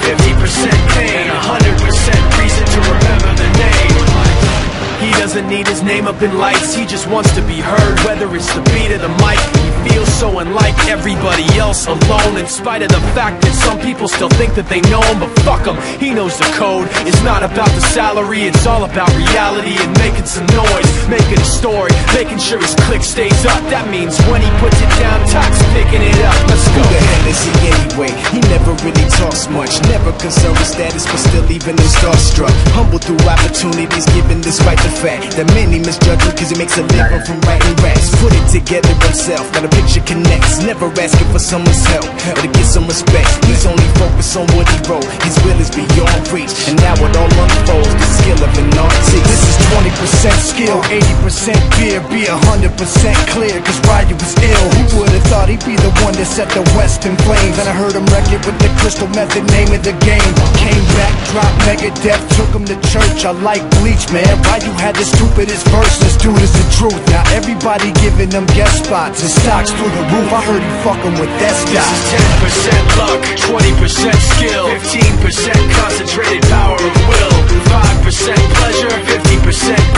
50% pain, and 100% reason to remember the name. He doesn't need his name up in lights, he just wants to be heard. Whether it's the beat of the mic, he feels so unlike everybody else, alone. In spite of the fact that some people still think that they know him, but fuck him, he knows the code. It's not about the salary, it's all about reality and making some noise, making a story, making sure his click stays up. That means when he puts it down, Toc's picking it up. Let's go. Who the hell is he anyway? He never really talks much, never concerned with status, but still even him starstruck. Humble through opportunities given, despite the fact that many misjudge him cause he makes a living from writing raps. Put it together himself, got a picture connects, never asking for someone's help or to get some respect. He's only focused on what he wrote, his will is beyond reach, and now it all unfolds, the skill of an artist. This is 20% skill, 80% fear, be 100% clear, cause Ryu was ill. Who would've thought he'd be the one that set the West in flames? And I heard him wreck it with the Crystal Method, name of the game. Came back, dropped Megadeth, took him to church. I like Bleach, man, Ryu had the stupidest verse, this dude is the truth. Now everybody giving them guest spots and stocks through the roof. I heard he fucking with that stock. This is 10% luck, 20% skill, 15% concentrated power of will, 5% pleasure, 50%